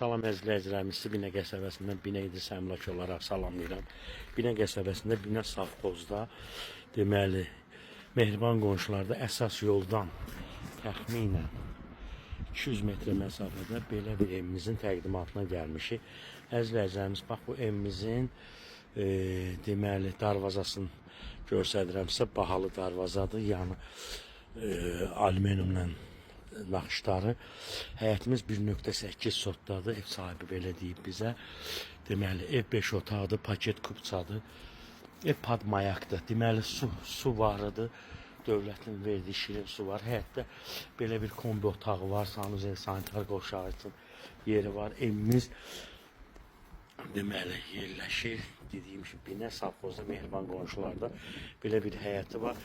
Salam əzizləyicilərimiz, sizi Binə qəsəbəsindən Binə İdris əmlak olaraq salamlayıram. Binə qəsəbəsində Binə Safxozda, deməli, Mehriban qonşularda əsas yoldan təxminən 200 metr məsafədə belə bir evimizin təqdimatına gəlmişik. Əzizləyicilərimiz, bax bu evimizin deməli, darvazasını göstərirəmsə, bahalı darvazadır, yəni alüminiumla naxışları. Həyətimiz 1.8 sotdadır. Ev sahibi belə deyib bizə. Deməli, ev 5 otaqdır, paket kupçadır. Ev padmayaqdır. Deməli, su varıdır. Dövlətin verdiyi şirin su var. Həyətdə belə bir kombi otağı var. Sanuzel, sanitar qovşağı üçün yeri var. Evimiz deməli yerləşir. Dediyim kimi Binə Safxozda Mehriban qonşularda belə bir həyəti var.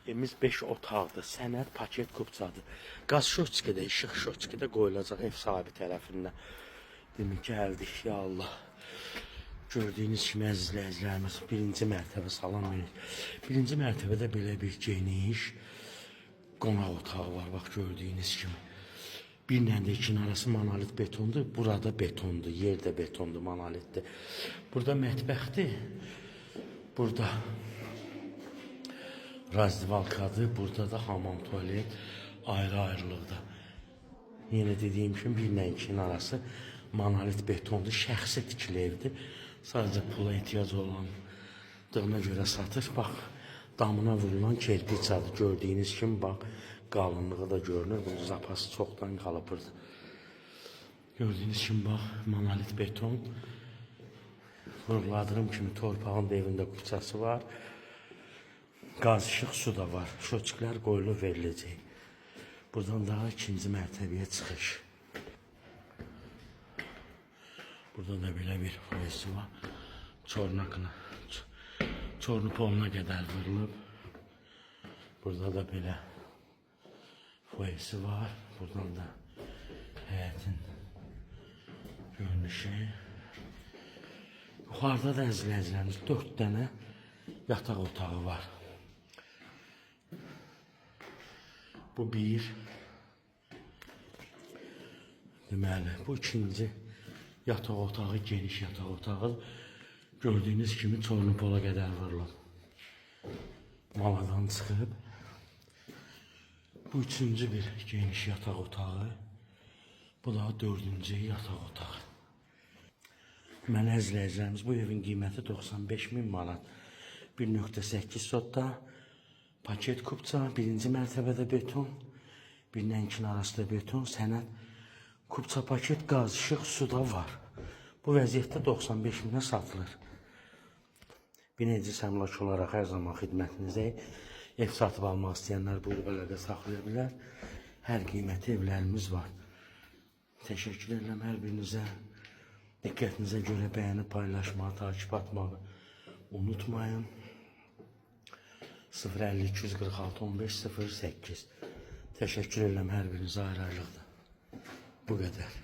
Evimiz 5 otaqdır. Sənəd paket kupçadır. Qaz şotçidə, işıq şotçidə qoyulacaq ev sahibi tərəfindən. Demək ki, gəldik, ya Allah. Gördüyünüz kimi əzizləyicilərimiz, birinci mərtəbə salam verir. Birinci mərtəbədə belə bir geniş qonaq otağı var. Bax, gördüyünüz kimi. Birlə də ikinin arası monolit betondur. Burada betondur, yer də betondur, monolitdir. Burada mətbəxdir. Burada razdivalkadır. Burada da hamam, tuvalet ayrı-ayrılıqda. Yenə dediyim kimi birlə ikinin arası monolit betondur. Şəxsi tikili evdir. Sadəcə pula ehtiyac olandığına görə satır. Bax, damına vurulan kerpiçadır. Gördüyünüz kimi, bax, qalınlığı da görünür. Bunun zapası çoxdan qalıbırdı. Gördüyünüz kimi, bax, monolit beton. Vurguladığım kimi torpağın da evində kupçası var. Qaz, işıq, su da var. Şotçiklər qoyulub veriləcək. Buradan daha ikinci mərtəbəyə çıxış. Burada da belə bir foyesi var. Çornupoluna qədər vurulub. Burada da belə foyesi var. Buradan da həyətin görünüşü. Yuxarıda da əzizləyicilərimiz 4 dənə yataq otağı var. Bu bir. Deməli, bu ikinci yataq otağı, geniş yataq otağı. Gördüyünüz kimi Çornupola qədər vurulub. Maladan çıxıb. Bu üçüncü bir geniş yataq otağı. Bu da dördüncü yataq otağı. Mənə əzizləyicilərimiz, bu evin qiyməti 95.000 manat. 1.8 sotda. Paket kupça, birinci mərtəbədə beton, birlə ikinin arasında beton, sənəd, kupça, paket, qaz, işıq, su da var. Bu vəziyyətdə 95.000-ə satılır. Binə İdris əmlak olaraq hər zaman xidmətinizdəyik. Ev satıb almaq istəyənlər buyurub əlaqə saxlaya bilər. Hər qiyməti evlərimiz var. Təşəkkür edirəm hər birinizə. Diqqətinizə görə bəyəni paylaşmağı, takip atmağı unutmayın. 050 246 15 08. Təşəkkür edirəm hər birinizə ayrı-ayrılıqda. Bu qədər.